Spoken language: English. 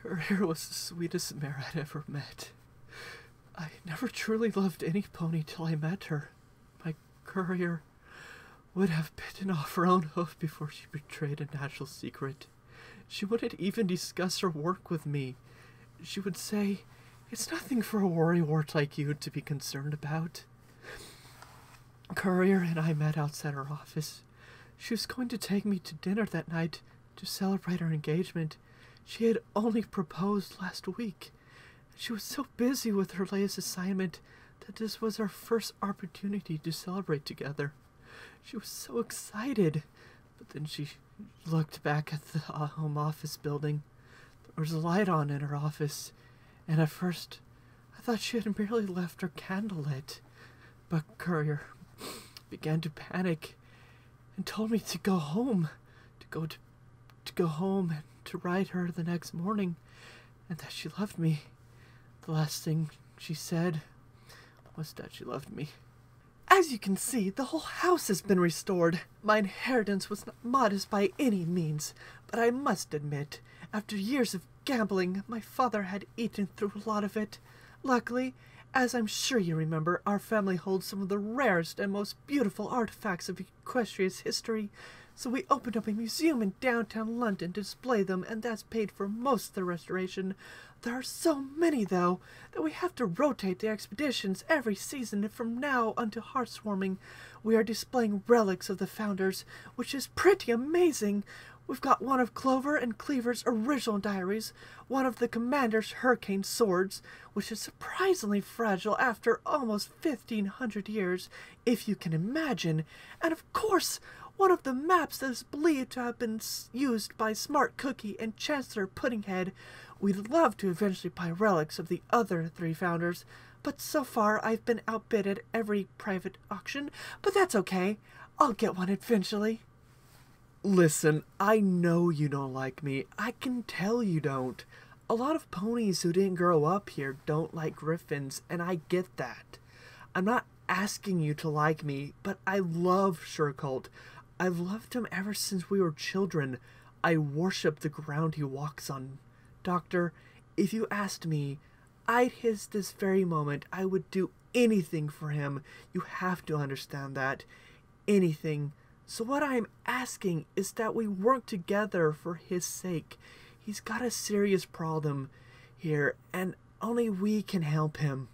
Courier was the sweetest mare I'd ever met. I never truly loved any pony till I met her. My Courier would have bitten off her own hoof before she betrayed a natural secret. She wouldn't even discuss her work with me. She would say, "It's nothing for a worrywart like you to be concerned about." Courier and I met outside her office. She was going to take me to dinner that night to celebrate our engagement. She had only proposed last week. She was so busy with her latest assignment that this was our first opportunity to celebrate together. She was so excited, but then she looked back at the home office building. There was a light on in her office, and at first I thought she had merely left her candle lit. But Courier began to panic and told me to go home, to go home and to write her the next morning, and that she loved me. The last thing she said was that she loved me. As you can see, the whole house has been restored. My inheritance was not modest by any means, but I must admit, after years of gambling, my father had eaten through a lot of it. Luckily, as I'm sure you remember, our family holds some of the rarest and most beautiful artifacts of Equestria's history, so we opened up a museum in downtown London to display them, and that's paid for most of the restoration. There are so many, though, that we have to rotate the expeditions every season, and from now until Heartswarming, we are displaying relics of the founders, which is pretty amazing. We've got one of Clover and Cleaver's original diaries, one of the commander's hurricane swords, which is surprisingly fragile after almost 1,500 years, if you can imagine, and of course, one of the maps that is believed to have been used by Smart Cookie and Chancellor Puddinghead. We'd love to eventually buy relics of the other three founders, but so far I've been outbid at every private auction, but that's okay. I'll get one eventually. Listen, I know you don't like me. I can tell you don't. A lot of ponies who didn't grow up here don't like griffins, and I get that. I'm not asking you to like me, but I love Shurcolt. I've loved him ever since we were children. I worship the ground he walks on. Doctor, if you asked me, I'd his this very moment, I would do anything for him. You have to understand that. Anything. So what I'm asking is that we work together for his sake. He's got a serious problem here, and only we can help him.